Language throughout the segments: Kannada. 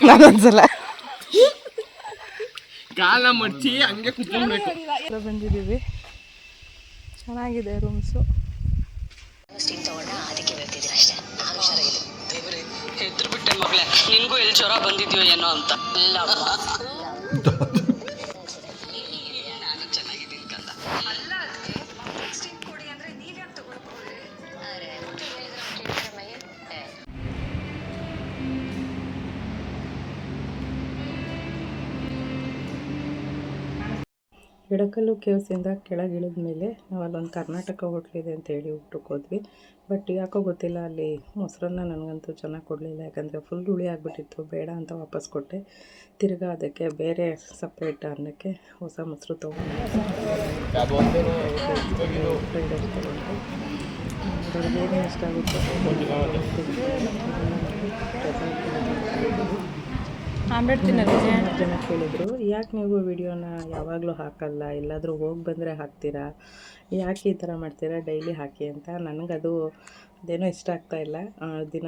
ನಾನೊಂದ್ಸಲ ಕಾಲ ಮಡ್ಚಿ ಹಂಗೆ ಕುತ್ಕೊಳ್ಬೇಕು. ಬಂದಿದ್ದೀವಿ, ಚೆನ್ನಾಗಿದೆ ರೂಮ್ಸು. ಹೆದ್ರು ಬಿಟ್ಟೆ ಮಗಳೇ, ನಿನ್ಗೂ ಎಲ್ಲಿ ಜ್ವರ ಬಂದಿದ್ಯೋ ಏನೋ ಅಂತ. ಇಲ್ಲ ನಾನು ಚೆನ್ನಾಗಿದ್ದೀನಿ ಕಂದ. ಅಲ್ಲ ಅದಕ್ಕೆ ನೆಕ್ಸ್ಟ್ ಕೊಡಿ ಅಂದ್ರೆ ನೀವ್ಯಾಕೆ ತಗೊಳ್ಕೊಳ್ಳಿ? ಎಡಕಲ್ಲು ಕೇವ್ಸಿಂದ ಕೆಳಗೆ ಇಳಿದ ಮೇಲೆ ನಾವು ಅಲ್ಲೊಂದು ಕರ್ನಾಟಕ ಹೋಟ್ಲಿದೆ ಅಂತ ಹೇಳಿ ಊಟಕ್ಕೆ ಹೋದ್ವಿ. ಬಟ್ ಯಾಕೋ ಗೊತ್ತಿಲ್ಲ, ಅಲ್ಲಿ ಮೊಸರನ್ನ ನನಗಂತೂ ಚೆನ್ನಾಗಿ ಕೊಡಲಿಲ್ಲ. ಯಾಕಂದರೆ ಫುಲ್ ಹುಳಿ ಆಗಿಬಿಟ್ಟಿತ್ತು, ಬೇಡ ಅಂತ ವಾಪಸ್ ಕೊಟ್ಟೆ. ತಿರ್ಗಾ ಅದಕ್ಕೆ ಬೇರೆ ಸಪ್ರೇಟ್ ಅನ್ನಕ್ಕೆ ಹೊಸ ಮೊಸರು ತೊಗೊಂಡು ಫ್ರೈಡ್ ರೈಸ್ ತೊಗೊಂಡು ಬೆಳಗ್ಗೆ ಎಷ್ಟಾಗುತ್ತೆ ಆಮ್ಲೆಟ್ ತಿನ್ನೋದು. ಜನ ಕೇಳಿದ್ರು, ಯಾಕೆ ನೀವು ವಿಡಿಯೋನ ಯಾವಾಗಲೂ ಹಾಕಲ್ಲ, ಎಲ್ಲಾದರೂ ಹೋಗಿ ಬಂದರೆ ಹಾಕ್ತೀರಾ, ಯಾಕೆ ಈ ಥರ ಮಾಡ್ತೀರಾ, ಡೈಲಿ ಹಾಕಿ ಅಂತ. ನನಗದು ಅದೇನೋ ಇಷ್ಟ ಆಗ್ತಾಯಿಲ್ಲ ದಿನ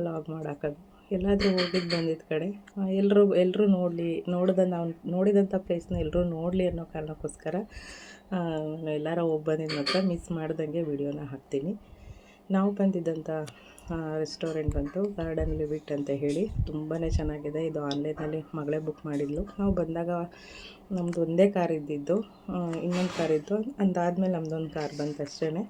ಲಾಗ್ ಮಾಡಾಕೋದು. ಎಲ್ಲಾದರೂ ಹೋಗಿದ್ದು ಬಂದಿದ್ದ ಕಡೆ ಎಲ್ಲರೂ ನೋಡಿದಂಥ ಪ್ಲೇಸ್ನ ಎಲ್ಲರೂ ನೋಡಲಿ ಅನ್ನೋ ಕಾರಣಕ್ಕೋಸ್ಕರ ಎಲ್ಲಾರ ಹೋಗಿ ಬಂದಿದ್ದು ಮಾತ್ರ ಮಿಸ್ ಮಾಡ್ದಂಗೆ ವಿಡಿಯೋನ ಹಾಕ್ತೀನಿ. ನಾವು ಬಂದಿದ್ದಂಥ ರೆಸ್ಟೋರೆಂಟ್ ಬಂತು ಗಾರ್ಡನ್ ಲಿವಿಟ್ ಅಂತ ಹೇಳಿ, ತುಂಬಾ ಚೆನ್ನಾಗಿದೆ. ಇದು ಆನ್ಲೈನಲ್ಲಿ ಮಗಳೇ ಬುಕ್ ಮಾಡಿದ್ಲು. ನಾವು ಬಂದಾಗ ನಮ್ಮದು ಒಂದೇ ಕಾರ್ ಇದ್ದಿದ್ದು, ಇನ್ನೊಂದು ಕಾರ್ ಇದ್ದು, ಅದಾದಮೇಲೆ ನಮ್ಮದೊಂದು ಕಾರ್ ಬಂತು ಅಷ್ಟೇ.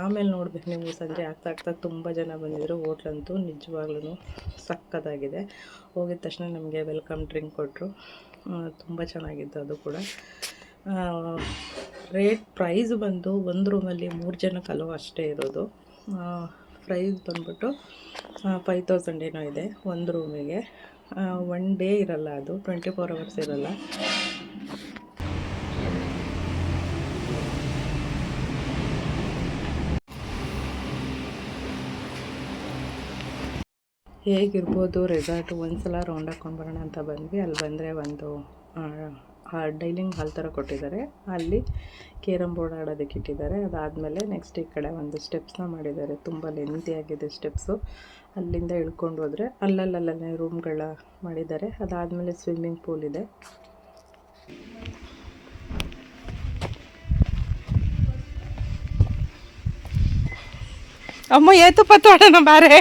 ಆಮೇಲೆ ನೋಡ್ಬೇಕು ನೀವು, ಸಂಜೆ ಆಗ್ತಾ ತುಂಬ ಜನ ಬಂದಿದ್ದರು. ಹೋಟ್ಲಂತೂ ನಿಜವಾಗ್ಲೂ ಸಕ್ಕತ್ತಾಗಿದೆ. ಹೋಗಿದ ತಕ್ಷಣ ನಮಗೆ ವೆಲ್ಕಮ್ ಡ್ರಿಂಕ್ ಕೊಟ್ಟರು, ತುಂಬ ಚೆನ್ನಾಗಿತ್ತು ಅದು ಕೂಡ. ಪ್ರೈಸ್ ಬಂದು ಒಂದು ರೂಮಲ್ಲಿ 3 ಜನಕ್ಕೆ ಅಲೋ ಅಷ್ಟೇ ಇರೋದು. ಪ್ರೈಸ್ ಬಂದ್ಬಿಟ್ಟು 5000 ಏನೋ ಇದೆ ಒಂದು ರೂಮಿಗೆ. 1 ಡೇ ಇರಲ್ಲ, ಅದು 24 hours ಇರಲ್ಲ. ಹೇಗಿರ್ಬೋದು ರೆಸಾರ್ಟು, ಒಂದು ಸಲ ರೌಂಡ್ ಹಾಕ್ಕೊಂಡು ಬರೋಣ ಅಂತ ಬಂದ್ವಿ. ಅಲ್ಲಿ ಬಂದರೆ ಒಂದು ಡೈನಿಂಗ್ ಹಾಲ್ ಥರ ಕೊಟ್ಟಿದ್ದಾರೆ, ಅಲ್ಲಿ ಕೇರಮ್ ಬೋರ್ಡ್ ಆಡೋದಕ್ಕೆ ಇಟ್ಟಿದ್ದಾರೆ. ಅದಾದಮೇಲೆ ನೆಕ್ಸ್ಟ್ ಈ ಕಡೆ ಒಂದು ಸ್ಟೆಪ್ಸ್ನ ಮಾಡಿದ್ದಾರೆ, ತುಂಬ ಲೆಂತಿಯಾಗಿದೆ ಸ್ಟೆಪ್ಸು. ಅಲ್ಲಿಂದ ಇಳ್ಕೊಂಡು ಹೋದರೆ ಅಲ್ಲಲ್ಲೇ ರೂಮ್ಗಳ ಮಾಡಿದ್ದಾರೆ. ಅದಾದಮೇಲೆ ಸ್ವಿಮ್ಮಿಂಗ್ ಪೂಲ್ ಇದೆ. ಅಮ್ಮ ಏತು ಪತ್ತೋಡನ ಬಾರೆ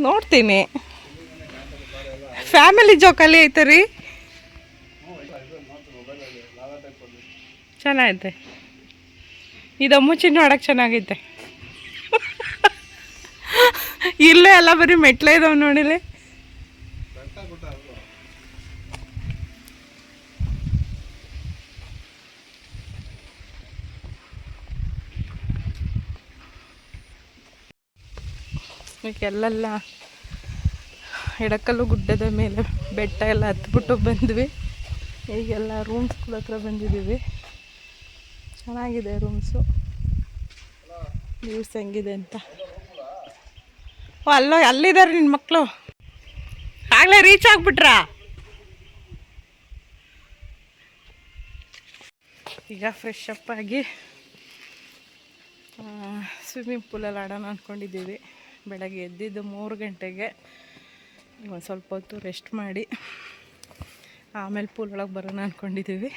ನೋಡ್ತೀನಿ. ಫ್ಯಾಮಿಲಿ ಜೋಕಲ್ಲಿ ಐತೆ ರೀ, ಚೆನ್ನಾಗೈತೆ. ಇದು ಮುಚ್ಚಿನ ನೋಡಕ್ಕೆ ಚೆನ್ನಾಗೈತೆ. ಇಲ್ಲೇ ಎಲ್ಲ ಬರೀ ಮೆಟ್ಲೆ ಇದಾವೆ ನೋಡಿಲಿ. ಎಲ್ಲೆಲ್ಲ ಎಡಕಲ್ಲು ಗುಡ್ಡದ ಮೇಲೆ ಬೆಟ್ಟ ಎಲ್ಲ ಹತ್ಬಿಟ್ಟು ಬಂದ್ವಿ. ಈಗೆಲ್ಲ ರೂಮ್ಸ್ಗಳ ಹತ್ರ ಬಂದಿದ್ದೀವಿ. ಚೆನ್ನಾಗಿದೆ ರೂಮ್ಸು, ವ್ಯೂಸ್ ಹೆಂಗಿದೆ ಅಂತ. ಅಲ್ಲಿದ್ದಾರೆ ನಿನ್ನ ಮಕ್ಕಳು, ಆಗಲೇ ರೀಚ್ ಆಗಿಬಿಟ್ರಾ? ಈಗ ಫ್ರೆಶ್ ಅಪ್ ಆಗಿ ಸ್ವಿಮ್ಮಿಂಗ್ ಪೂಲಲ್ಲಿ ಆಡೋಣ ಅಂದ್ಕೊಂಡಿದ್ದೀವಿ. ಬೆಳಗ್ಗೆ ಎದ್ದಿದ್ದು 3 ಗಂಟೆಗೆ. ಒಂದು ಸ್ವಲ್ಪ ಹೊತ್ತು ರೆಸ್ಟ್ ಮಾಡಿ ಆಮೇಲೆ ಪೂಲ್ ಒಳಗೆ ಬರೋಣ ಅಂದ್ಕೊಂಡಿದ್ದೀವಿ.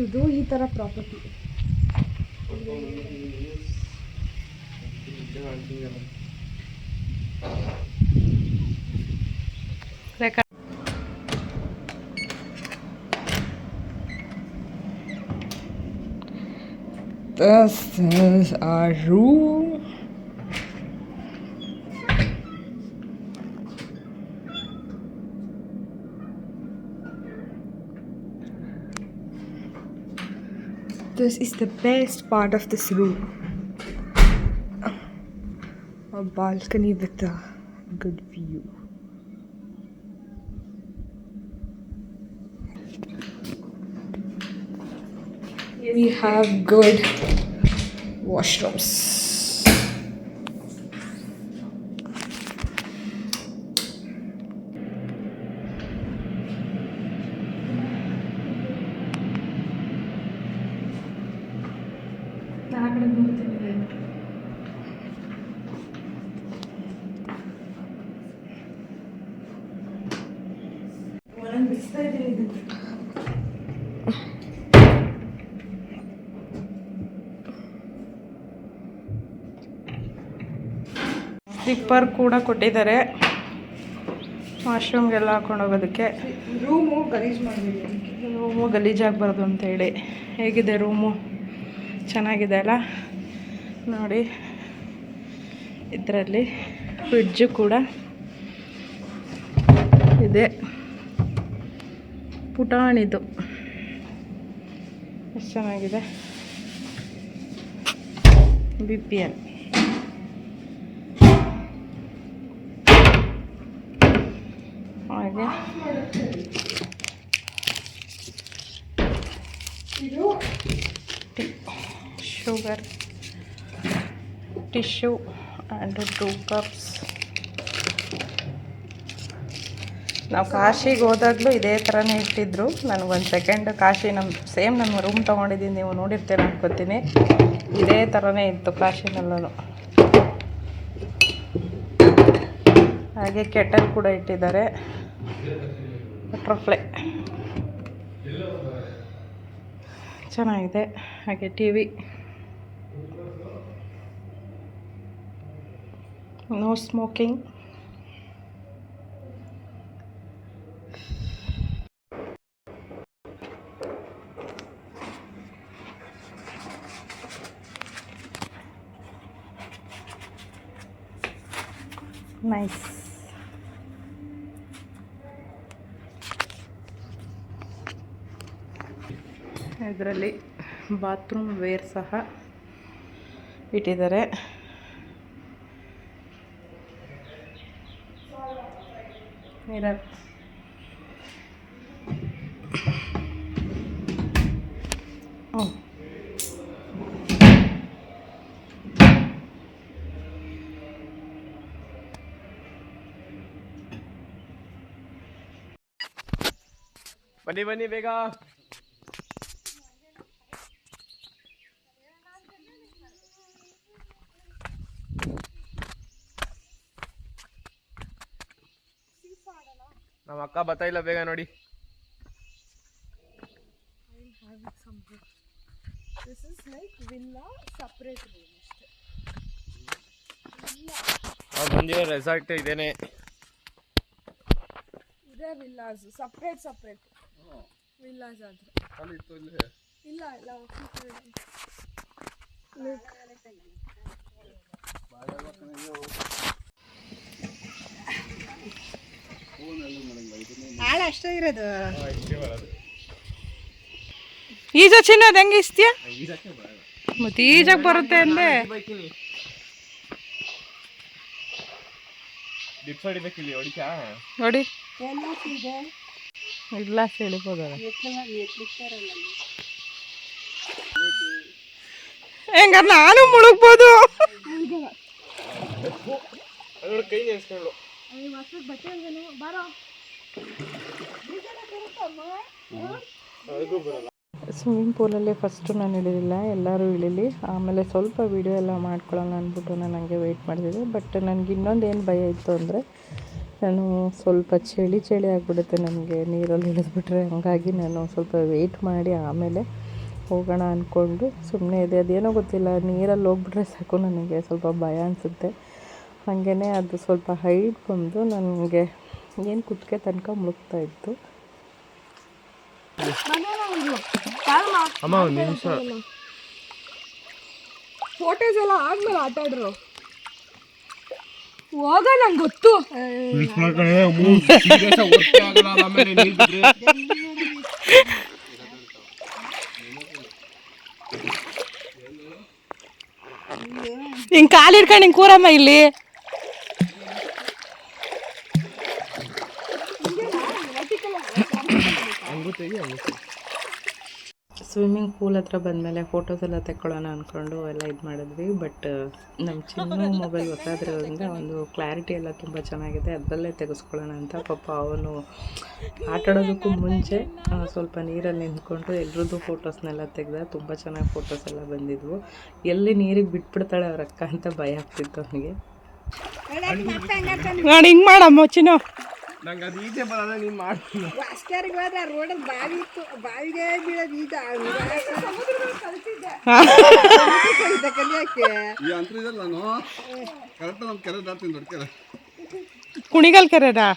ಇದು ಈ ಥರ property. This is our room. This is the best part of this room. A balcony with a good view. We have good washrooms. Slipper ಕೂಡ ಕೊಟ್ಟಿದ್ದಾರೆ ವಾಶ್ರೂಮ್ಗೆಲ್ಲ ಹಾಕೊಂಡು ಹೋಗೋದಕ್ಕೆ. ರೂಮು ಗಲೀಜಾಗಬಾರ್ದು ಅಂತೇಳಿ. ಹೇಗಿದೆ ರೂಮು? ಚೆನ್ನಾಗಿದೆ ಅಲ್ಲ ನೋಡಿ. ಇದರಲ್ಲಿ ಫ್ರಿಡ್ಜು ಕೂಡ ಇದೆ, ಪುಟಾಣಿದು, ಎಷ್ಟು ಚೆನ್ನಾಗಿದೆ. BPL ಹಾಗೆ ಶುಗರ್, ಟಿಶ್ಯೂ ಆ್ಯಂಡ್ 2 ಕಪ್ಸ್. ನಾವು ಕಾಶಿಗೆ ಹೋದಾಗಲೂ ಇದೇ ಥರನೇ ಇಟ್ಟಿದ್ರು. ನನಗೊಂದು ಸೆಕೆಂಡ್ ಕಾಶಿ ನಮ್ಮ ರೂಮ್ ತೊಗೊಂಡಿದ್ದೀನಿ, ನೀವು ನೋಡಿರ್ತೀರ ಅನ್ಕೋತೀನಿ. ಇದೇ ಥರನೇ ಇತ್ತು ಕಾಶಿನಲ್ಲೂ. ಹಾಗೆ ಕೆಟಲ್ ಕೂಡ ಇಟ್ಟಿದ್ದಾರೆ, ಬಟರ್ಫ್ಲೈ ಚೆನ್ನಾಗಿದೆ. ಹಾಗೆ TV, ನೋ ಸ್ಮೋಕಿಂಗ್. ನೈಸ್. ಇದರಲ್ಲಿ ಬಾತ್ರೂಮ್ ವೇರ್ ಸಹ ಇಟ್ಟಿದ್ದಾರೆ. ಮಿರರ್, ಬನ್ನಿ ಬನ್ನಿ ಬೇಗ. ನಮ್ಮ ಅಕ್ಕ ಬರ್ತಾ ಇಲ್ಲ, ಬೇಗ ನೋಡಿ. This is like villa, separate room. ಅವ್ರು ಬಂದಿರೋ ರೆಸಾರ್ಟ್ ಇದೇನೆ. ಇದೇ ವಿಲ್ಲಾಸ್, ಸಪ್ರೇಟ್ ವಿಲ್ಲಾಸ್ ಆದ್ರೆ ಇಲ್ಲ ಆಳ ಅಷ್ಟೇ ಇರೋದು. ಈಜ ಚಿನ್ನದ ಹೆಂಗೆ ಇಸ್ತೀಯ? ಮತ್ತೆ ಈಜಕ್ಕೆ ಬರುತ್ತೆ ಅಂದೆ. ನೋಡಿ ಇಲ್ಲ ಸೆಳಿಬೋದಲ್ಲ. ಹೆಂಗ ನಾನು ಮುಳುಗ್ಬೋದು. ಕೈ ನೆನ್ಸ್ಕೊಂಡು ಸ್ವಿಮ್ಮಿಂಗ್ ಪೂಲಲ್ಲಿ ಫಸ್ಟು ನಾನು ಇಳಿಲಿಲ್ಲ, ಎಲ್ಲರೂ ಇಳಿಲಿ ಆಮೇಲೆ ಸ್ವಲ್ಪ ವೀಡಿಯೋ ಎಲ್ಲ ಮಾಡ್ಕೊಳ್ಳೋಣ ಅಂದ್ಬಿಟ್ಟು ನಾನು ಹಂಗೆ ವೆಯ್ಟ್ ಮಾಡ್ತಿದ್ದೆ. ಬಟ್ ನನಗೆ ಇನ್ನೊಂದು ಏನು ಭಯ ಇತ್ತು ಅಂದರೆ, ನಾನು ಸ್ವಲ್ಪ ಚಳಿ ಆಗಿಬಿಡುತ್ತೆ ನನಗೆ ನೀರಲ್ಲಿ ಇಳಿದ್ಬಿಟ್ರೆ. ಹಂಗಾಗಿ ನಾನು ಸ್ವಲ್ಪ ವೆಯ್ಟ್ ಮಾಡಿ ಆಮೇಲೆ ಹೋಗೋಣ ಅಂದ್ಕೊಂಡು ಸುಮ್ಮನೆ ಇದೆ. ಅದೇನೋ ಗೊತ್ತಿಲ್ಲ, ನೀರಲ್ಲಿ ಹೋಗ್ಬಿಟ್ರೆ ಸಾಕು ನನಗೆ ಸ್ವಲ್ಪ ಭಯ ಅನಿಸುತ್ತೆ. ಹಾಗೇ ಅದು ಸ್ವಲ್ಪ ಹೈಟ್ ಬಂದು ನನಗೆ ಏನು ಕುತ್ತಿಗೆ ತನಕ ಮುಳುಗ್ತಾ ಇತ್ತು. ಅಮ್ಮ ಒಂದು ನಿಮಿಷ, ಫೋಟೋಸ್ ಎಲ್ಲ ಆದ್ಮೇಲೆ ಆಟ ಆಡ್ರು ಹೋಗ. ನಂಗೆ ಗೊತ್ತು ಹಿಂಗೆ ಕಾಲು ಹಿಡ್ಕೊಂಡು ಹಿಂಗೆ ಕೂರಮ್ಮ ಇಲ್ಲಿ. ಸ್ವಿಮ್ಮಿಂಗ್ ಪೂಲ್ ಹತ್ರ ಬಂದಮೇಲೆ ಫೋಟೋಸ್ ಎಲ್ಲ ತೆಕ್ಕೊಳ್ಳೋಣ ಅಂದ್ಕೊಂಡು ಎಲ್ಲ ಇದು ಮಾಡಿದ್ವಿ. ಬಟ್ ನಮ್ಮ ಚಿನ್ನ ಮೊಬೈಲ್ ಹೊಸಾದ್ರಿಂದ ಒಂದು ಕ್ಲಾರಿಟಿ ಎಲ್ಲ ತುಂಬ ಚೆನ್ನಾಗಿದೆ, ಅದರಲ್ಲೇ ತೆಗೆಸ್ಕೊಳ್ಳೋಣ ಅಂತ. ಪಾಪ ಅವನು ಆಟಾಡೋದಕ್ಕೂ ಮುಂಚೆ ಸ್ವಲ್ಪ ನೀರಲ್ಲಿ ನಿಂತ್ಕೊಂಡು ಎಲ್ರದ್ದು ಫೋಟೋಸ್ನೆಲ್ಲ ತೆಗೆದ. ತುಂಬ ಚೆನ್ನಾಗಿ ಫೋಟೋಸ್ ಎಲ್ಲ ಬಂದಿದ್ವು. ಎಲ್ಲಿ ನೀರಿಗೆ ಬಿಟ್ಬಿಡ್ತಾಳೆ ಅವ್ರ ಅಕ್ಕ ಅಂತ ಭಯ ಆಗ್ತಿತ್ತು ಅವನಿಗೆ. ನೋಡಿ ಹಿಂಗೆ ಮಾಡಮ್ಮ ಚಿನ್ನು. ನಂಗೆ ಅದು ಈಜೆ ಬರೋದ ನೀನು ಮಾಡ್ತೀನಿ. ಅಷ್ಟರಿಗೆ ಹೋದ್ರೆ ರೋಡಲ್ಲಿ ಬಾವಿ ಇತ್ತು, ಬಾವಿಗೆ ಬೀಳೋದು ಈಜ ಕಲಿತಿದ್ದೆ ಕಲಿಯಕ್ಕೆ. ಈ ಅಂತರ ಇದಲ್ಲ ನಾನು ಕರೆಕ್ಟ್ ನಮ್ಮ ಕೆರೆ ದಾಟ್ತೀನಿ ದೊಡ್ಡ ಕೆರೆ. ಕುಣಿಗಲ್ ಕೆರೆನಾ?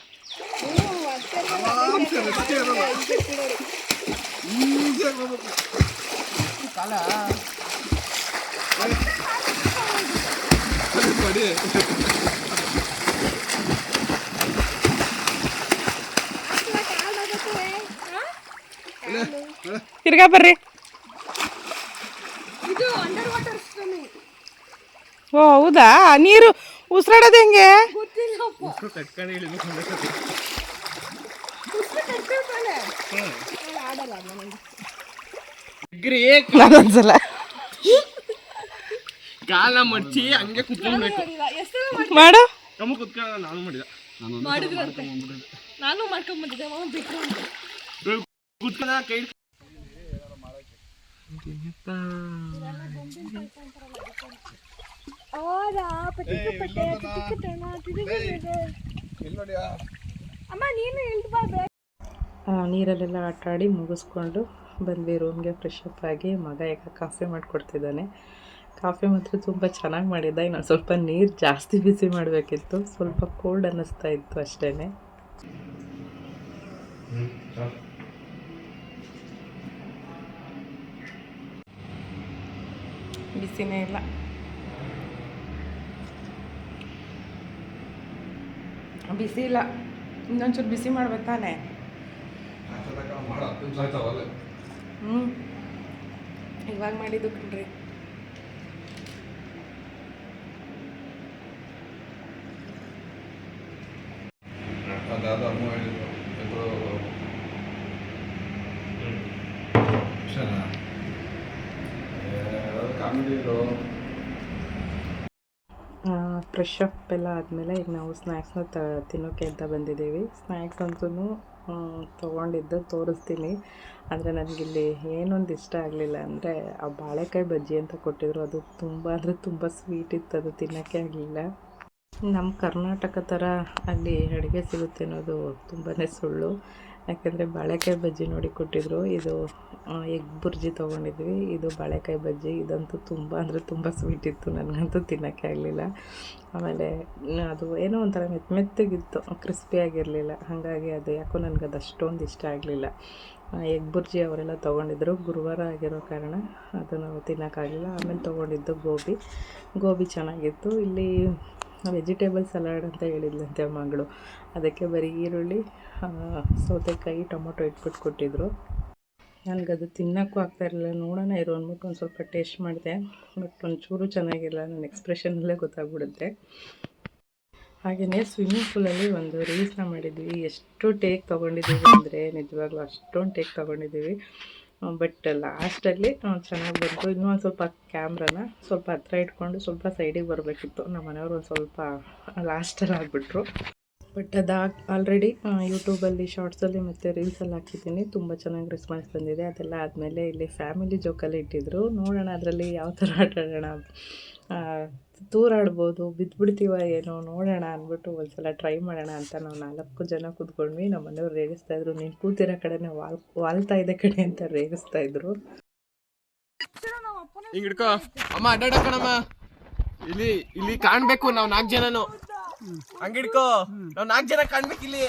ಕಾಲ ತಿರ್ಗಾ ಬರ್ರಿ. ಇದು ಅಂಡರ್ ವಾಟರ್ ಸ್ವಿಮ್ಮಿಂಗ್. ಓ ಹೌದಾ? ನೀರು ಉಸಿರಾಡೋದು ಹೆಂಗೆ? ಗೊತ್ತಿಲ್ಲಪ್ಪ. ಕಟ್ಕೊಂಡು ಇಳಿಬೇಕು ಆಡಲ್ಲ ನನಗೆ. ನಾನೊಂದ್ಸಲ ಕಾಲ ಮಡ್ಚಿ ಹಂಗೆ ಕುತ್ಕೊಳ್ಬೇಕು. ಮಾಡು. ಕಮ್ಮ ಕುತ್ಕೊಳ್ಳ ನಾನು ಮಾಡಿದ. ನಾನು ಮಾಡ್ಕೊಂಡ್ಬಂದಿದ್ದೆ ಬಿಟ್ಟರು ಕುತ್ಕೊಂಡ ಕೈ ಅಮ್ಮ ನೀನು ಇಳ್ದು ನೀರಲ್ಲೆಲ್ಲ ಆಟ ಆಡಿ ಮುಗಿಸ್ಕೊಂಡು ಬಂದ್ವಿ ರೂಮ್ಗೆ. ಫ್ರೆಶ್ ಅಪ್ ಆಗಿ ಮಗ ಈಗ ಕಾಫಿ ಮಾಡಿಕೊಡ್ತಿದ್ದಾನೆ. ಕಾಫಿ ಮಾತ್ರ ತುಂಬ ಚೆನ್ನಾಗಿ ಮಾಡಿದ್ದ. ಇನ್ನು ಸ್ವಲ್ಪ ನೀರು ಜಾಸ್ತಿ ಬಿಸಿ ಮಾಡಬೇಕಿತ್ತು, ಸ್ವಲ್ಪ ಕೋಲ್ಡ್ ಅನ್ನಿಸ್ತಾ ಇತ್ತು ಅಷ್ಟೇ. ಬಿಸಿನೇ ಇಲ್ಲ. ಬಿಸಿ ಇಲ್ಲ, ಇನ್ನೊಂಚೂರು ಬಿಸಿ ಮಾಡ್ಬೇಕು ತಾನೆ. ಇವಾಗ ಮಾಡಿದ್ದು ಕಣ್ರಿ. ಫ್ರೆಶ್ ಅಪ್ ಎಲ್ಲ ಆದಮೇಲೆ ಈಗ ನಾವು ಸ್ನ್ಯಾಕ್ಸ್ನ ತಿನ್ನೋಕ್ಕೆ ಅಂತ ಬಂದಿದ್ದೀವಿ. ಸ್ನ್ಯಾಕ್ಸ್ ಅಂತೂ ತೊಗೊಂಡಿದ್ದು ತೋರಿಸ್ತೀನಿ. ಆದರೆ ನನಗಿಲ್ಲಿ ಏನೊಂದು ಇಷ್ಟ ಆಗಲಿಲ್ಲ ಅಂದರೆ ಆ ಬಾಳೆಕಾಯಿ ಬಜ್ಜಿ ಅಂತ ಕೊಟ್ಟಿದ್ರು. ಅದು ತುಂಬ ಅಂದರೆ ತುಂಬ ಸ್ವೀಟ್ ಇತ್ತು, ಅದು ತಿನ್ನೋಕ್ಕೆ ಆಗಲಿಲ್ಲ. ನಮ್ಮ ಕರ್ನಾಟಕ ಥರ ಅಲ್ಲಿ ಅಡುಗೆ ಸಿಗುತ್ತೆ ಅನ್ನೋದು ತುಂಬಾ ಸುಳ್ಳು. ಯಾಕೆಂದರೆ ಬಾಳೆಕಾಯಿ ಬಜ್ಜಿ ನೋಡಿ ಕೊಟ್ಟಿದ್ರು. ಇದು ಎಗ್ ಬುರ್ಜಿ ತೊಗೊಂಡಿದ್ವಿ, ಇದು ಬಾಳೆಕಾಯಿ ಬಜ್ಜಿ. ಇದಂತೂ ತುಂಬ ಅಂದರೆ ತುಂಬ ಸ್ವೀಟ್ ಇತ್ತು, ನನಗಂತೂ ತಿನ್ನೋಕ್ಕೆ ಆಗಲಿಲ್ಲ. ಆಮೇಲೆ ಅದು ಏನೋ ಒಂಥರ ಮೆತ್ತಗಿತ್ತು, ಕ್ರಿಸ್ಪಿಯಾಗಿರಲಿಲ್ಲ. ಹಾಗಾಗಿ ಅದು ಯಾಕೋ ನನಗೆ ಅದು ಅಷ್ಟೊಂದು ಇಷ್ಟ ಆಗಲಿಲ್ಲ. ಎಗ್ ಬುರ್ಜಿ ಅವರೆಲ್ಲ ತೊಗೊಂಡಿದ್ರು, ಗುರುವಾರ ಆಗಿರೋ ಕಾರಣ ಅದು ನಾವು ತಿನ್ನೋಕ್ಕಾಗಲಿಲ್ಲ. ಆಮೇಲೆ ತೊಗೊಂಡಿದ್ದು ಗೋಬಿ ಚೆನ್ನಾಗಿತ್ತು. ಇಲ್ಲಿ ವೆಜಿಟೇಬಲ್ ಸಲಾಡ್ ಅಂತ ಹೇಳಿದ್ಲಂತೆ ಮಗಳು, ಅದಕ್ಕೆ ಬರೀ ಈರುಳ್ಳಿ, ಸೌತೆಕಾಯಿ, ಟೊಮೊಟೊ ಇಟ್ಬಿಟ್ಟು ಕೊಟ್ಟಿದ್ರು. ನನಗದು ತಿನ್ನೋಕ್ಕೂ ಆಗ್ತಾಯಿರಲಿಲ್ಲ. ನೋಡೋಣ ಇರೋ ಅಂದ್ಬಿಟ್ಟು ಒಂದು ಸ್ವಲ್ಪ ಟೇಸ್ಟ್ ಮಾಡಿದೆ, ಬಟ್ ಒಂಚೂರು ಚೆನ್ನಾಗಿಲ್ಲ. ನನ್ನ ಎಕ್ಸ್ಪ್ರೆಷನ್ನಲ್ಲೇ ಗೊತ್ತಾಗ್ಬಿಡುತ್ತೆ. ಹಾಗೆಯೇ ಸ್ವಿಮ್ಮಿಂಗ್ ಪೂಲಲ್ಲಿ ಒಂದು ರೀಲ್ಸ್ನ ಮಾಡಿದ್ವಿ. ಎಷ್ಟು ಟೇಕ್ ತೊಗೊಂಡಿದ್ದೀವಿ ಅಂದರೆ ನಿಜವಾಗ್ಲೂ ಅಷ್ಟೊಂದು ಟೇಕ್ ತೊಗೊಂಡಿದ್ದೀವಿ. ಬಟ್ ಲಾಸ್ಟಲ್ಲಿ ಚೆನ್ನಾಗಿ ಬಂತು. ಇನ್ನೂ ಒಂದು ಸ್ವಲ್ಪ ಕ್ಯಾಮ್ರಾನ ಸ್ವಲ್ಪ ಹತ್ರ ಇಟ್ಕೊಂಡು ಸ್ವಲ್ಪ ಸೈಡಿಗೆ ಬರಬೇಕಿತ್ತು. ನಮ್ಮ ಮನೆಯವರು ಒಂದು ಸ್ವಲ್ಪ ಲಾಸ್ಟಲ್ಲಿ ಆಗಿಬಿಟ್ರು. ಬಟ್ ಅದು ಆಲ್ರೆಡಿ ಯೂಟ್ಯೂಬಲ್ಲಿ ಶಾರ್ಟ್ಸಲ್ಲಿ ಮತ್ತು ರೀಲ್ಸಲ್ಲಿ ಹಾಕಿದ್ದೀನಿ. ತುಂಬ ಚೆನ್ನಾಗಿ ರೆಸ್ಪಾನ್ಸ್ ಬಂದಿದೆ. ಅದೆಲ್ಲ ಆದಮೇಲೆ ಇಲ್ಲಿ ಫ್ಯಾಮಿಲಿ ಜೋಕಲ್ಲಿ ಇಟ್ಟಿದ್ರು. ನೋಡೋಣ ಅದರಲ್ಲಿ ಯಾವ ಥರ ಆಟ ಆಡೋಣ, ತೂರಾಡ್ಬೋದು, ಬಿದ್ದುಬಿಡ್ತೀವ ಏನೋ ನೋಡೋಣ ಅಂದ್ಬಿಟ್ಟು ಒಂದು ಸಲ ಟ್ರೈ ಮಾಡೋಣ ಅಂತ ನಾವು 4 ಜನ ಕೂತ್ಕೊಂಡ್ವಿ. ನಮ್ಮ ಮನೆಯವ್ರು ರೇಗಿಸ್ತಾಯಿದ್ರು, ನೀನು ಕೂತಿರೋ ಕಡೆನೇ ವಾಲ್ತಾ ಇದೆ ಕಡೆ ಅಂತ ರೇಗಿಸ್ತಾಯಿದ್ರು. ಹಿಂಗೆ ಹಿಡ್ಕೋ ಅಮ್ಮ, ಅಡ್ಡಾಡಕ್ಕಣಮ್ಮ. ಇಲ್ಲಿ ಕಾಣ್ಬೇಕು ನಾವು 4 ಜನನು. ಹಂಗೆ ಹಿಡ್ಕೋ, ನಾವು 4 ಜನ ಕಾಣ್ಬೇಕು ಇಲ್ಲಿ.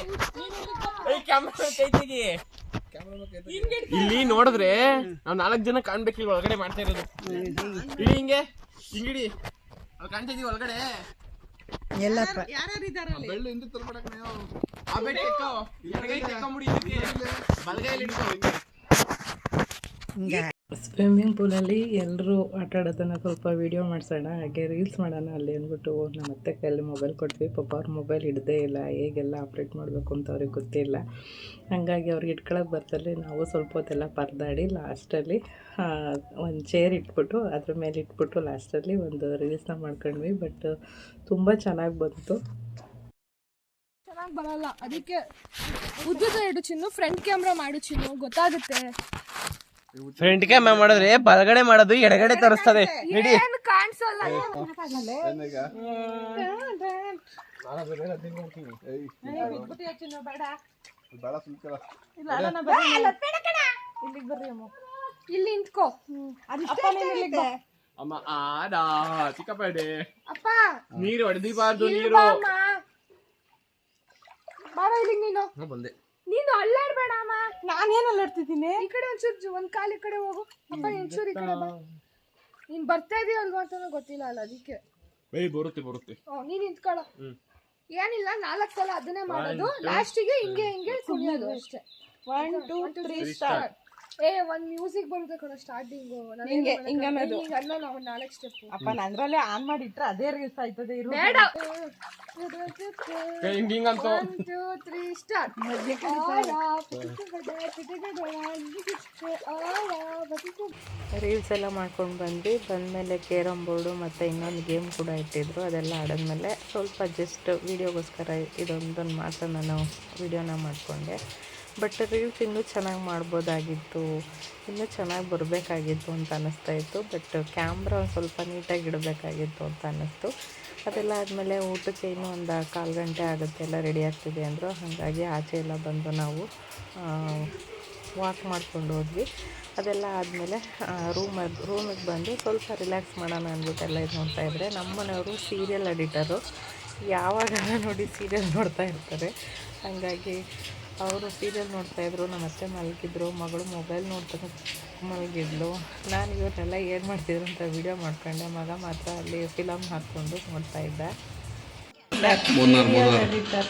ಇಲ್ಲಿ ನೋಡಿದ್ರೆ ನಾವು 4 ಜನ ಕಾಣ್ಬೇಕು. ಇಲ್ಲಿ ಒಳಗಡೆ ಮಾಡ್ತಾ ಇರೋದು ಇಡಿ, ಹಿಂಗೆ ಹಿಂಗಿಡಿ. ಕಾಣ್ತಾ ಇದೀವಿ ಒಳಗಡೆ ಎಲ್ಲಪ್ಪ ಬೆಳ್ಳು ಹಿಂದೆ ತರ್ಬೇಡಕ್ ನೀವು. ಆ ಬೆಟ್ಟ ಎತ್ಕೋ, ಎಡಗೈ ತೆಕ್ಕೊಂಬಿಡಿ, ಬಲಗೈಲಿ ಹಿಡ್ಕೋ. ಸ್ವಿಮ್ಮಿಂಗ್ ಪೂಲಲ್ಲಿ ಎಲ್ಲರೂ ಆಟ ಆಡೋದನ್ನು ಸ್ವಲ್ಪ ವೀಡಿಯೋ ಮಾಡಿಸೋಣ, ಹಾಗೆ ರೀಲ್ಸ್ ಮಾಡೋಣ ಅಲ್ಲಿ ಅಂದ್ಬಿಟ್ಟು ನಮ್ಮ ಅತ್ತೆ ಕೈಯಲ್ಲಿ ಮೊಬೈಲ್ ಕೊಟ್ವಿ. ಪಾಪ ಅವ್ರ ಮೊಬೈಲ್ ಹಿಡ್ದೇ ಇಲ್ಲ, ಹೇಗೆಲ್ಲ ಆಪ್ರೇಟ್ ಮಾಡಬೇಕು ಅಂತ ಅವ್ರಿಗೆ ಗೊತ್ತಿಲ್ಲ. ಹಾಗಾಗಿ ಅವ್ರಿಗೆ ಇಟ್ಕೊಳಕ್ಕೆ ಬರ್ತಲ್ಲಿ ನಾವು ಸ್ವಲ್ಪ ಹೊತ್ತೆಲ್ಲ ಪರದಾಡಿ ಲಾಸ್ಟಲ್ಲಿ ಒಂದು ಚೇರ್ ಇಟ್ಬಿಟ್ಟು ಅದ್ರ ಮೇಲೆ ಇಟ್ಬಿಟ್ಟು ಲಾಸ್ಟಲ್ಲಿ ಒಂದು ರೀಲ್ಸ್ನ ಮಾಡ್ಕೊಂಡ್ವಿ. ಬಟ್ ತುಂಬ ಚೆನ್ನಾಗಿ ಬಂತು. ಚೆನ್ನಾಗಿ ಬರಲ್ಲ, ಅದಕ್ಕೆ ಉದ್ದದ ಇಡು ಚಿನ್ನು, ಫ್ರಂಟ್ ಕ್ಯಾಮ್ರಾ ಮಾಡು ಚಿನ್ನು, ಗೊತ್ತಾಗುತ್ತೆ. ಫ್ರಂಟ್ ಕ್ಯಾಮ್ರಾ ಮಾಡಿದ್ರೆ ಬಲಗಡೆ ಮಾಡೋದು ಎಡಗಡೆ ತೋರಿಸ್ತದೆ. ಏನು ಕಾಣಿಸಲ್ಲ. ಬೇಡ ಸುಮ್ಕಿರ. ಇಲ್ಲಿಗೆ ಬರ್ರಿ ಅಮ್ಮ, ಇಲ್ಲಿ ನಿಂತ್ಕೋ. ಅಮ್ಮ ಆಡ ಚಿಕ್ಕಪ್ಪಡೆ ಅಪ್ಪ ನೀರು ಹೊಡೆದಿಬಾರ್ದು, ಇಲ್ಲಿ ನೀರು ಬಾ ಅಮ್ಮ. ಬಾರ ಇಲ್ಲಿಗೆ ನೀನು. ಬಂದೆ. ನೀನು ಅಲ್ಲಾಡ್ಬೇಡ ಅಮ್ಮ. ನಾನೇನು ಅಲ್ಲಾಡ್ತಿದ್ದೀನಿ? ಈ ಕಡೆ ಒಂಚೂರು ಒಂದ್ ಕಾಲ್ ಈ ಕಡೆ ಹೋಗು. ಅಪ್ಪ ಒಂಚೂರು ಈ ಕಡೆ ಬಾ. ನೀನ್ ಬರ್ತಾ ಇದೀಯ ಅಲ್ವಾ ಅಂತ ಗೊತ್ತಿಲ್ಲ ಅಲ್ಲ, ಅದಕ್ಕೆ. ಬರುತ್ತೆ ನೀನ್ ನಿಂತ್ಕೊಳ್ಳೋ. ಏನಿಲ್ಲ, 4 ಸಲ ಅದನ್ನೇ ಮಾಡೋದು, ಲಾಸ್ಟಿಗೆ ಹಿಂಗೆ ಕುಣಿಯೋದು ಅಷ್ಟೇ. 1 2 3 ಸ್ಟಾರ್ಟ್. ಒಂದ್ ಮ್ಯೂಸಿಕ್ ಬರುತ್ತೆ ಕಣ ಸ್ಟಾರ್ಟಿಂಗ್. ಹಿಂಗೆ ಅನ್ನೋದು. ಅಲ್ಲ, ನಾವು 4 ಸ್ಟೆಪ್. ಅಪ್ಪ ನಂದ್ರಲ್ಲೇ ಆನ್ ಮಾಡಿಟ್ರೆ ಅದೇ ರೀಲ್ಸ್ ಆಯ್ತದೆ. ಬೇಡ. ಹಿಂಗಂತ 1 2 3 ಸ್ಟಾರ್ಟ್. ರೀಲ್ಸ್ ಎಲ್ಲ ಮಾಡ್ಕೊಂಡು ಬಂದಮೇಲೆ ಕೇರಮ್ ಬೋರ್ಡು ಮತ್ತು ಇನ್ನೊಂದು ಗೇಮ್ ಕೂಡ ಇಟ್ಟಿದ್ರು. ಅದೆಲ್ಲ ಆಡೋದ್ಮೇಲೆ ಸ್ವಲ್ಪ ಜಸ್ಟ್ ವೀಡಿಯೋಗೋಸ್ಕರ ಇದೊಂದನ್ನು ಮಾತ್ರ ನಾನು ವೀಡಿಯೋನ ಮಾಡಿಕೊಂಡೆ. ಬಟ್ ರೀಲ್ಸ್ ಇನ್ನೂ ಚೆನ್ನಾಗಿ ಮಾಡ್ಬೋದಾಗಿತ್ತು, ಇನ್ನೂ ಚೆನ್ನಾಗಿ ಬರಬೇಕಾಗಿತ್ತು ಅಂತ ಅನ್ನಿಸ್ತಾಯಿತ್ತು. ಬಟ್ ಕ್ಯಾಮ್ರಾ ಒಂದು ಸ್ವಲ್ಪ ನೀಟಾಗಿ ಇಡಬೇಕಾಗಿತ್ತು ಅಂತ ಅನ್ನಿಸ್ತು. ಅದೆಲ್ಲ ಆದಮೇಲೆ ಊಟಕ್ಕೆ ಇನ್ನೂ ಒಂದು 1/4 ಗಂಟೆ ಆಗುತ್ತೆ, ಎಲ್ಲ ರೆಡಿ ಆಗ್ತಿದೆ ಅಂದರು. ಹಾಗಾಗಿ ಆಚೆ ಎಲ್ಲ ಬಂದು ನಾವು ವಾಕ್ ಮಾಡ್ಕೊಂಡು ಹೋದ್ವಿ. ಅದೆಲ್ಲ ಆದಮೇಲೆ ರೂಮಿಗೆ ಬಂದು ಸ್ವಲ್ಪ ರಿಲ್ಯಾಕ್ಸ್ ಮಾಡೋಣ ಅಂದ್ಬಿಟ್ಟೆಲ್ಲ ಇದು ನೋಡ್ತಾಯಿದ್ರೆ. ನಮ್ಮ ಮನೆಯವರು ಸೀರಿಯಲ್ ಎಡಿಟರು, ಯಾವಾಗ ನೋಡಿ ಸೀರಿಯಲ್ ನೋಡ್ತಾ ಇರ್ತಾರೆ. ಹಾಗಾಗಿ ಅವರು ಸೀರಿಯಲ್ ನೋಡ್ತಾಯಿದ್ರು, ನಮ್ಮ ಅತ್ತೆ ಮಲಗಿದ್ರು, ಮಗಳು ಮೊಬೈಲ್ ನೋಡ್ತಾ ಮಲಗಿದ್ಲು. ನಾನು ಇವರೆಲ್ಲ ಏನು ಮಾಡ್ತಿದ್ರು ಅಂತ ವೀಡಿಯೋ ಮಾಡ್ಕೊಂಡೆ. ಮಗ ಮಾತ್ರ ಅಲ್ಲಿ ಫಿಲಮ್ ಹಾಕ್ಕೊಂಡು ನೋಡ್ತಾಯಿದ್ದ. ಎಡಿಟರ್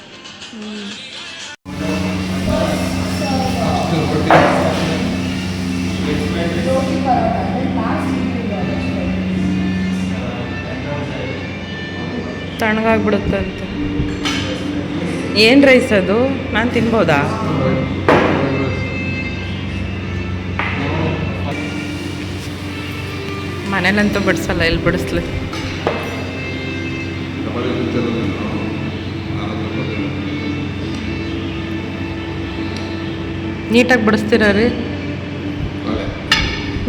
ತಣ್ಣಗಾಗ್ಬಿಡುತ್ತಂತೆ. ಏನು ರೈಸ್ ಅದು? ನಾನು ತಿನ್ಬೋದಾ? ಮನೇಲಂತೂ ಬಡಿಸಲ್ಲ, ಎಲ್ಲಿ ಬಡಿಸ್ಲಿ? ನೀಟಾಗಿ ಬಡಿಸ್ತೀರ ರೀ?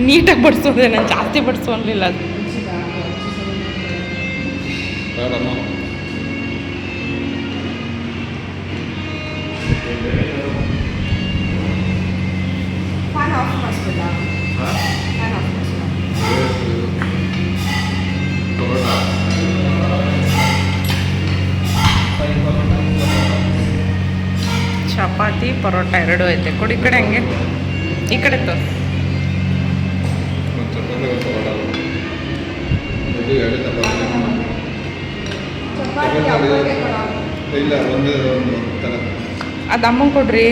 ನೀಟಾಗಿ ಬಡಿಸೋದೆ, ನಾನು ಜಾಸ್ತಿ ಬಡಿಸೋನ್ಲಿಲ್ಲ ಅದು. ಚಪಾತಿ ಪರೋಟ ಎರಡೂ ಐತೆ. ಕೊಡಿ, ಈ ಕಡೆ ಹಂಗೆ, ಈ ಕಡೆ ತೋರಿಸಿ. ಅದು ಅಮ್ಮಂಗೆ ಕೊಡ್ರಿ.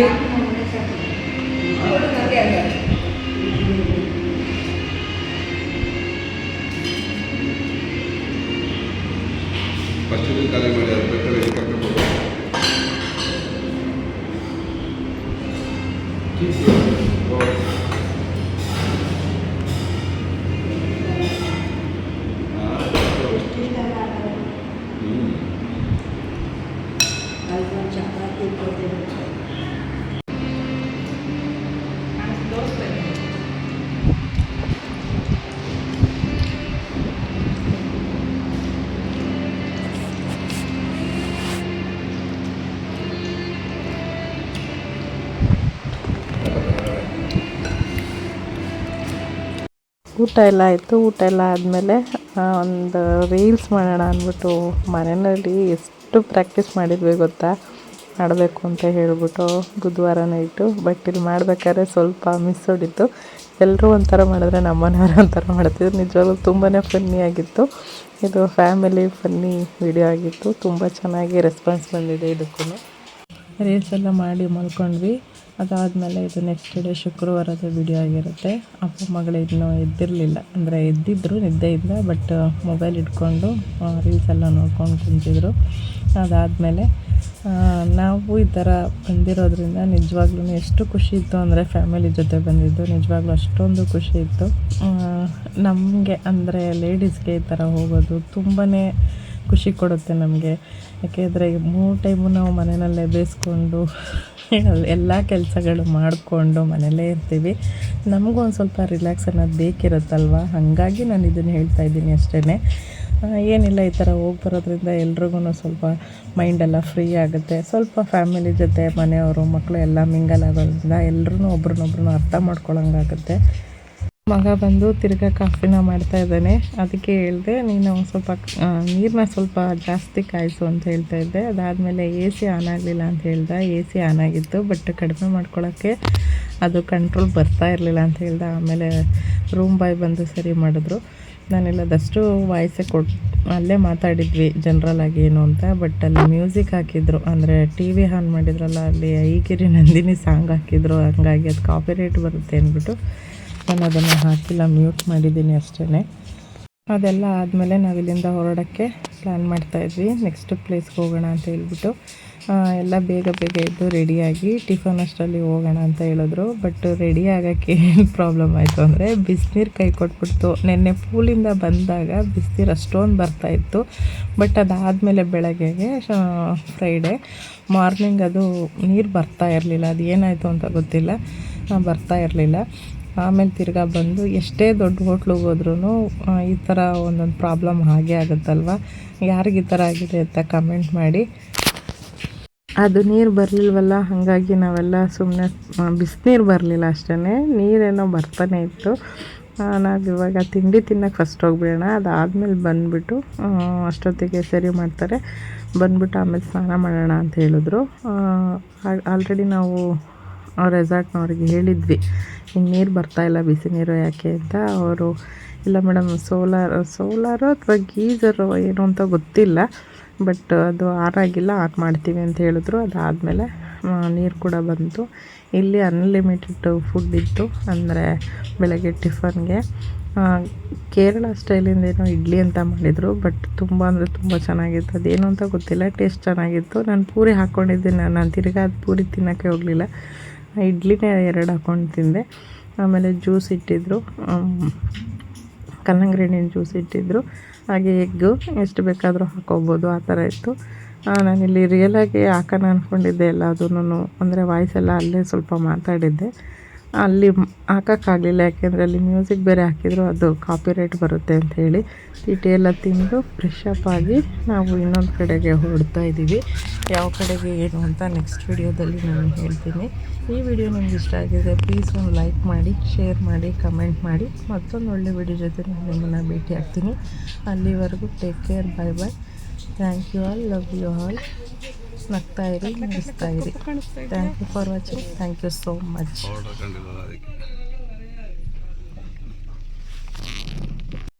ಊಟ ಎಲ್ಲ ಆಯಿತು. ಊಟ ಎಲ್ಲ ಆದಮೇಲೆ ಒಂದು ರೀಲ್ಸ್ ಮಾಡೋಣ ಅಂದ್ಬಿಟ್ಟು ಮನೆಯಲ್ಲಿ ಎಷ್ಟು ಪ್ರಾಕ್ಟೀಸ್ ಮಾಡಿದ್ವಿ ಗೊತ್ತಾ, ಮಾಡಬೇಕು ಅಂತ ಹೇಳಿಬಿಟ್ಟು ಬುಧವಾರ ನೈಟು. ಬಟ್ ಇಲ್ಲಿ ಮಾಡ್ಬೇಕಾದ್ರೆ ಸ್ವಲ್ಪ ಮಿಸ್ ಹೊಡಿತು. ಎಲ್ಲರೂ ಒಂಥರ ಮಾಡಿದ್ರೆ ನಮ್ಮನೆಯವರು ಒಂಥರ ಮಾಡ್ತಿದ್ರು. ನಿಜವಾಗ್ಲೂ ತುಂಬಾ ಫನ್ನಿಯಾಗಿತ್ತು. ಇದು ಫ್ಯಾಮಿಲಿ ಫನ್ನಿ ವಿಡಿಯೋ ಆಗಿತ್ತು. ತುಂಬ ಚೆನ್ನಾಗಿ ರೆಸ್ಪಾನ್ಸ್ ಬಂದಿದೆ ಇದಕ್ಕೂ. ರೀಲ್ಸ್ ಎಲ್ಲ ಮಾಡಿ ಮಲ್ಕೊಂಡ್ವಿ. ಅದಾದಮೇಲೆ ಇದು ನೆಕ್ಸ್ಟ್ ಡೇ ಶುಕ್ರವಾರದ ವಿಡಿಯೋ ಆಗಿರುತ್ತೆ. ಅಪ್ಪ ಮಗಳು ಇನ್ನೂ ಎದ್ದಿರಲಿಲ್ಲ, ಅಂದರೆ ಎದ್ದಿದ್ರು ನಿದ್ದೆಯಿಂದ, ಬಟ್ ಮೊಬೈಲ್ ಇಟ್ಕೊಂಡು ರೀಲ್ಸ್ ಎಲ್ಲ ನೋಡ್ಕೊಂಡು ಕುಂತಿದ್ರು. ಅದಾದಮೇಲೆ ನಾವು ಈ ಥರ ಬಂದಿರೋದ್ರಿಂದ ನಿಜವಾಗ್ಲೂ ಎಷ್ಟು ಖುಷಿ ಇತ್ತು ಅಂದರೆ, ಫ್ಯಾಮಿಲಿ ಜೊತೆ ಬಂದಿದ್ದು ನಿಜವಾಗ್ಲೂ ಅಷ್ಟೊಂದು ಖುಷಿ ಇತ್ತು ನಮಗೆ. ಅಂದರೆ ಲೇಡೀಸ್ಗೆ ಈ ಥರ ಹೋಗೋದು ತುಂಬಾ ಖುಷಿ ಕೊಡುತ್ತೆ ನಮಗೆ. ಯಾಕೆಂದರೆ 3 ಟೈಮು ನಾವು ಮನೆಯಲ್ಲೇ ಬೇಯಿಸ್ಕೊಂಡು ಎಲ್ಲ ಕೆಲಸಗಳು ಮಾಡಿಕೊಂಡು ಮನೆಯಲ್ಲೇ ಇರ್ತೀವಿ. ನಮಗೂ ಒಂದು ಸ್ವಲ್ಪ ರಿಲ್ಯಾಕ್ಸ್ ಅನ್ನೋದು ಬೇಕಿರುತ್ತಲ್ವ. ಹಾಗಾಗಿ ನಾನು ಇದನ್ನು ಹೇಳ್ತಾಯಿದ್ದೀನಿ ಅಷ್ಟೇ. ಏನಿಲ್ಲ, ಈ ಥರ ಹೋಗಿ ಬರೋದ್ರಿಂದ ಎಲ್ರಿಗೂ ಸ್ವಲ್ಪ ಮೈಂಡೆಲ್ಲ ಫ್ರೀ ಆಗುತ್ತೆ. ಸ್ವಲ್ಪ ಫ್ಯಾಮಿಲಿ ಜೊತೆ ಮನೆಯವರು ಮಕ್ಕಳು ಎಲ್ಲ ಮಿಂಗಲ್ ಆಗೋದ್ರಿಂದ ಎಲ್ರೂ ಒಬ್ರನ್ನೊಬ್ರು ಅರ್ಥ ಮಾಡ್ಕೊಳಂಗಾಗುತ್ತೆ. ಮಗ ಬಂದು ತಿರ್ಗಾ ಕಾಫಿನ ಮಾಡ್ತಾಯಿದ್ದಾನೆ. ಅದಕ್ಕೆ ಹೇಳಿದೆ, ನೀನು ಸ್ವಲ್ಪ ನೀರನ್ನ ಸ್ವಲ್ಪ ಜಾಸ್ತಿ ಕಾಯಿಸು ಅಂತ ಹೇಳ್ತಾ ಇದ್ದೆ. ಅದಾದಮೇಲೆ ಎ ಸಿ ಆನ್ ಆಗಲಿಲ್ಲ ಅಂತ ಹೇಳ್ದೆ. ಎ ಸಿ ಆನ್ ಆಗಿತ್ತು, ಬಟ್ ಕಡಿಮೆ ಮಾಡ್ಕೊಳ್ಳೋಕ್ಕೆ ಅದು ಕಂಟ್ರೋಲ್ ಬರ್ತಾ ಇರಲಿಲ್ಲ ಅಂತ ಹೇಳ್ದೆ. ಆಮೇಲೆ ರೂಮ್ ಬಾಯ್ ಬಂದು ಸರಿ ಮಾಡಿದ್ರು. ನಾನಿಲ್ಲದಷ್ಟು ವಾಯ್ಸೇ ಅಲ್ಲೇ ಮಾತಾಡಿದ್ವಿ ಜನರಲಾಗಿ ಏನು ಅಂತ. ಬಟ್ ಅಲ್ಲಿ ಮ್ಯೂಸಿಕ್ ಹಾಕಿದ್ರು, ಅಂದರೆ ಟಿ ವಿ ಆನ್ ಮಾಡಿದ್ರಲ್ಲ, ಅಲ್ಲಿ ಐಗಿರಿ ನಂದಿನಿ ಸಾಂಗ್ ಹಾಕಿದ್ರು. ಹಂಗಾಗಿ ಅದು ಕಾಪಿರೈಟ್ ಬರುತ್ತೆ ಅಂದ್ಬಿಟ್ಟು ನಾನು ಅದನ್ನು ಹಾಕಿಲ್ಲ, ಮ್ಯೂಟ್ ಮಾಡಿದ್ದೀನಿ ಅಷ್ಟೇ. ಅದೆಲ್ಲ ಆದಮೇಲೆ ನಾವಿಲ್ಲಿಂದ ಹೊರಡೋಕ್ಕೆ ಪ್ಲ್ಯಾನ್ ಮಾಡ್ತಾಯಿದ್ವಿ. ನೆಕ್ಸ್ಟ್ ಪ್ಲೇಸ್ಗೆ ಹೋಗೋಣ ಅಂತ ಹೇಳ್ಬಿಟ್ಟು ಎಲ್ಲ ಬೇಗ ಎದ್ದು ರೆಡಿಯಾಗಿ ಟಿಫನ್ ಅಷ್ಟರಲ್ಲಿ ಹೋಗೋಣ ಅಂತ ಹೇಳಿದ್ರು. ಬಟ್ ರೆಡಿ ಆಗೋಕ್ಕೆ ಏನು ಪ್ರಾಬ್ಲಮ್ ಆಯಿತು ಅಂದರೆ ಬಿಸಿನೀರು ಕೈ ಕೊಟ್ಬಿಡ್ತು. ನೆನ್ನೆ ಪೂಲಿಂದ ಬಂದಾಗ ಬಿಸಿನೀರು ಅಷ್ಟೊಂದು ಬರ್ತಾಯಿತ್ತು. ಬಟ್ ಅದಾದಮೇಲೆ ಬೆಳಗ್ಗೆಗೆ ಫ್ರೈಡೇ ಮಾರ್ನಿಂಗ್ ಅದು ನೀರು ಬರ್ತಾ ಇರಲಿಲ್ಲ. ಅದು ಏನಾಯಿತು ಅಂತ ಗೊತ್ತಿಲ್ಲ, ಬರ್ತಾ ಇರಲಿಲ್ಲ. ಆಮೇಲೆ ತಿರ್ಗಾ ಬಂದು ಎಷ್ಟೇ ದೊಡ್ಡ ಹೋಟ್ಲಿಗೆ ಹೋದ್ರೂ ಈ ಥರ ಒಂದೊಂದು ಪ್ರಾಬ್ಲಮ್ ಹಾಗೇ ಆಗುತ್ತಲ್ವ. ಯಾರಿಗೆ ಈ ಥರ ಆಗಿದೆ ಅಂತ ಕಮೆಂಟ್ ಮಾಡಿ. ಅದು ನೀರು ಬರಲಿಲ್ವಲ್ಲ, ಹಾಗಾಗಿ ನಾವೆಲ್ಲ ಸುಮ್ಮನೆ ಬಿಸಿನೀರು ಬರಲಿಲ್ಲ ಅಷ್ಟೇ, ನೀರೇನೋ ಬರ್ತಾನೆ ಇತ್ತು. ನಾವಿವಾಗ ತಿಂಡಿ ತಿನ್ನೋಕ್ಕೆ ಫಸ್ಟ್ ಹೋಗ್ಬಿಡೋಣ. ಅದಾದಮೇಲೆ ಬಂದುಬಿಟ್ಟು ಅಷ್ಟೊತ್ತಿಗೆ ಸರಿ ಮಾಡ್ತಾರೆ. ಬಂದುಬಿಟ್ಟು ಆಮೇಲೆ ಸ್ನಾನ ಮಾಡೋಣ ಅಂತ ಹೇಳಿದ್ರು. ಆಲ್ರೆಡಿ ನಾವು ರೆಸಾರ್ಟ್ನವ್ರಿಗೆ ಹೇಳಿದ್ವಿ, ಹಿಂಗೆ ನೀರು ಬರ್ತಾಯಿಲ್ಲ, ಬಿಸಿ ನೀರು ಯಾಕೆ ಅಂತ. ಅವರು ಇಲ್ಲ ಮೇಡಮ್, ಸೋಲಾರು ಅಥವಾ ಗೀಝರು ಏನು ಅಂತ ಗೊತ್ತಿಲ್ಲ, ಬಟ್ ಅದು ಆರಾಗಿಲ್ಲ, ಆನ್ ಮಾಡ್ತೀವಿ ಅಂತ ಹೇಳಿದ್ರು. ಅದಾದಮೇಲೆ ನೀರು ಕೂಡ ಬಂತು. ಇಲ್ಲಿ ಅನ್ಲಿಮಿಟೆಡ್ ಫುಡ್ ಇತ್ತು, ಅಂದರೆ ಬೆಳಗ್ಗೆ ಟಿಫನ್ಗೆ ಕೇರಳ ಸ್ಟೈಲಿಂದ ಏನೋ ಇಡ್ಲಿ ಅಂತ ಮಾಡಿದರು. ಬಟ್ ತುಂಬ ಅಂದರೆ ತುಂಬ ಚೆನ್ನಾಗಿತ್ತು. ಅದೇನು ಅಂತ ಗೊತ್ತಿಲ್ಲ, ಟೇಸ್ಟ್ ಚೆನ್ನಾಗಿತ್ತು. ನಾನು ಪೂರಿ ಹಾಕ್ಕೊಂಡಿದ್ದೀನಿ, ನಾನು ತಿರ್ಗಾ ಅದು ಪೂರಿ ತಿನ್ನೋಕ್ಕೆ ಹೋಗಲಿಲ್ಲ, ಇಡ್ಲಿನೇ 2 ಹಾಕ್ಕೊಂಡು ತಿಂದೆ. ಆಮೇಲೆ ಜ್ಯೂಸ್ ಇಟ್ಟಿದ್ದರು, ಕಲ್ಲಂಗಡಿ ಹಣ್ಣಿನ ಜ್ಯೂಸ್ ಇಟ್ಟಿದ್ದರು. ಹಾಗೆ ಎಗ್ಗು ಎಷ್ಟು ಬೇಕಾದರೂ ಹಾಕ್ಕೋಬೋದು, ಆ ಥರ ಇತ್ತು. ನಾನಿಲ್ಲಿ ರಿಯಲಾಗಿ ಹಾಕೋಣ ಅಂದ್ಕೊಂಡಿದ್ದೆ ಎಲ್ಲದೂ, ಅಂದರೆ ವಾಯ್ಸೆಲ್ಲ ಅಲ್ಲೇ ಸ್ವಲ್ಪ ಮಾತಾಡಿದ್ದೆ. ಅಲ್ಲಿ ಹಾಕೋಕ್ಕಾಗಲಿಲ್ಲ, ಯಾಕೆಂದರೆ ಅಲ್ಲಿ ಮ್ಯೂಸಿಕ್ ಬೇರೆ ಹಾಕಿದ್ರು, ಅದು ಕಾಪಿರೈಟ್ ಬರುತ್ತೆ ಅಂತ ಹೇಳಿ. ಟೀ ಎಲ್ಲ ತಿಂದು ಫ್ರೆಶ್ ಅಪ್ ಆಗಿ ನಾವು ಇನ್ನೊಂದು ಕಡೆಗೆ ಹೊರಡ್ತಾ ಇದ್ದೀವಿ. ಯಾವ ಕಡೆಗೆ ಏನು ಅಂತ ನೆಕ್ಸ್ಟ್ ವಿಡಿಯೋದಲ್ಲಿ ನಾನು ಹೇಳ್ತೀನಿ. ಈ ವಿಡಿಯೋ ನಿಮ್ಗೆ ಇಷ್ಟ ಆಗಿದೆ, ಪ್ಲೀಸ್ ಒಂದು ಲೈಕ್ ಮಾಡಿ, ಶೇರ್ ಮಾಡಿ, ಕಮೆಂಟ್ ಮಾಡಿ. ಮತ್ತೊಂದು ಒಳ್ಳೆ ವಿಡಿಯೋ ಜೊತೆ ನಾನು ನಿಮ್ಮನ್ನು ಭೇಟಿ ಆಗ್ತೀನಿ. ಅಲ್ಲಿವರೆಗೂ take care, bye bye. Thank you all, love you all. ನಗ್ತಾ ಇರಿ, ನಗಿಸ್ತಾ ಇರಿ. Thank you for watching. Thank you so much. Order ಕಂಡಿಲ್ಲ ಅದಕ್ಕೆ.